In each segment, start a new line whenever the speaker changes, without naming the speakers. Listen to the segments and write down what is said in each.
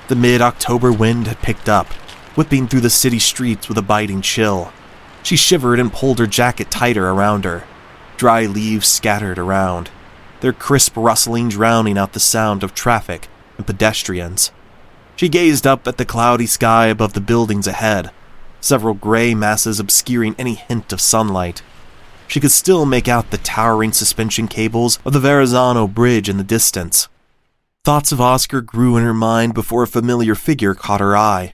The mid-October wind had picked up, whipping through the city streets with a biting chill. She shivered and pulled her jacket tighter around her. Dry leaves scattered around, their crisp rustling drowning out the sound of traffic and pedestrians. She gazed up at the cloudy sky above the buildings ahead, several gray masses obscuring any hint of sunlight. She could still make out the towering suspension cables of the Verrazano Bridge in the distance. Thoughts of Oscar grew in her mind before a familiar figure caught her eye.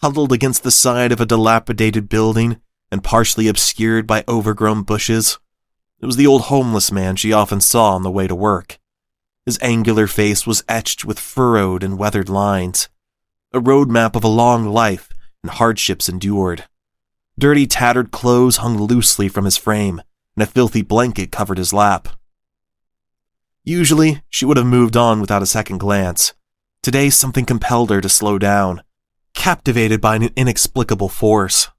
Huddled against the side of a dilapidated building and partially obscured by overgrown bushes, it was the old homeless man she often saw on the way to work. His angular face was etched with furrowed and weathered lines, a roadmap of a long life and hardships endured. Dirty, tattered clothes hung loosely from his frame, and a filthy blanket covered his lap. Usually, she would have moved on without a second glance. Today, something compelled her to slow down, captivated by an inexplicable force.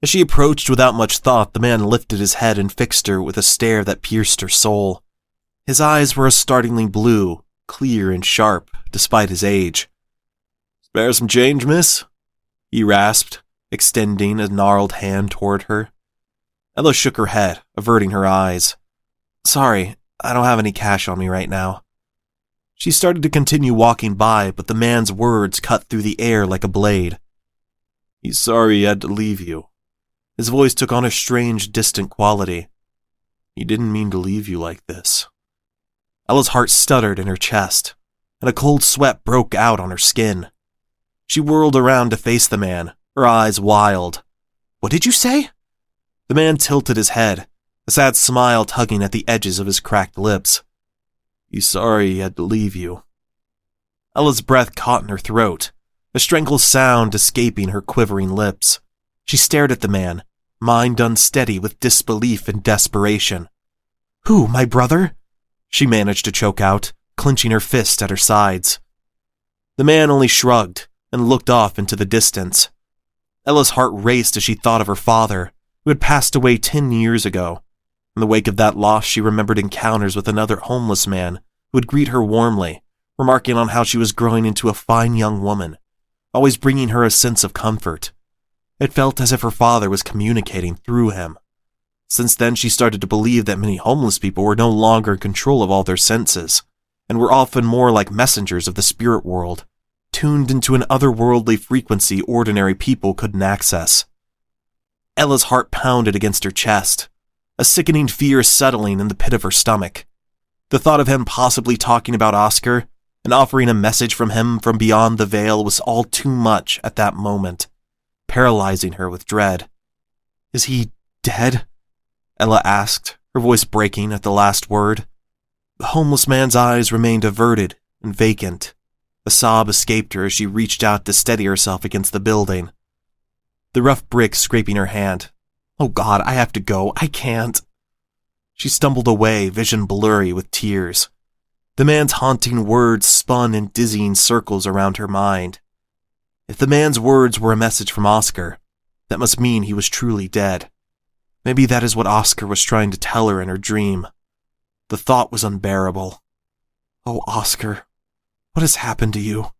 As she approached without much thought, the man lifted his head and fixed her with a stare that pierced her soul. His eyes were a startlingly blue, clear and sharp, despite his age. "Spare some change, miss?" he rasped, extending a gnarled hand toward her. Ella shook her head, averting her eyes. "Sorry, I don't have any cash on me right now." She started to continue walking by, but the man's words cut through the air like a blade. "He's sorry he had to leave you." His voice took on a strange, distant quality. "He didn't mean to leave you like this." Ella's heart stuttered in her chest, and a cold sweat broke out on her skin. She whirled around to face the man, her eyes wild. "What did you say?" The man tilted his head, a sad smile tugging at the edges of his cracked lips. "He's sorry he had to leave you." Ella's breath caught in her throat, a strangled sound escaping her quivering lips. She stared at the man, mind unsteady with disbelief and desperation. "Who, my brother?" she managed to choke out, clenching her fist at her sides. The man only shrugged and looked off into the distance. Ella's heart raced as she thought of her father, who had passed away 10 years ago. In the wake of that loss, she remembered encounters with another homeless man who would greet her warmly, remarking on how she was growing into a fine young woman, always bringing her a sense of comfort. It felt as if her father was communicating through him. Since then, she started to believe that many homeless people were no longer in control of all their senses, and were often more like messengers of the spirit world, tuned into an otherworldly frequency ordinary people couldn't access. Ella's heart pounded against her chest, a sickening fear settling in the pit of her stomach. The thought of him possibly talking about Oscar and offering a message from him from beyond the veil was all too much at that moment, paralyzing her with dread. "Is he dead?" Ella asked, her voice breaking at the last word. The homeless man's eyes remained averted and vacant. A sob escaped her as she reached out to steady herself against the building, the rough bricks scraping her hand. "Oh God, I have to go. I can't." She stumbled away, vision blurry with tears. The man's haunting words spun in dizzying circles around her mind. If the man's words were a message from Oscar, that must mean he was truly dead. Maybe that is what Oscar was trying to tell her in her dream. The thought was unbearable. "Oh, Oscar, what has happened to you?"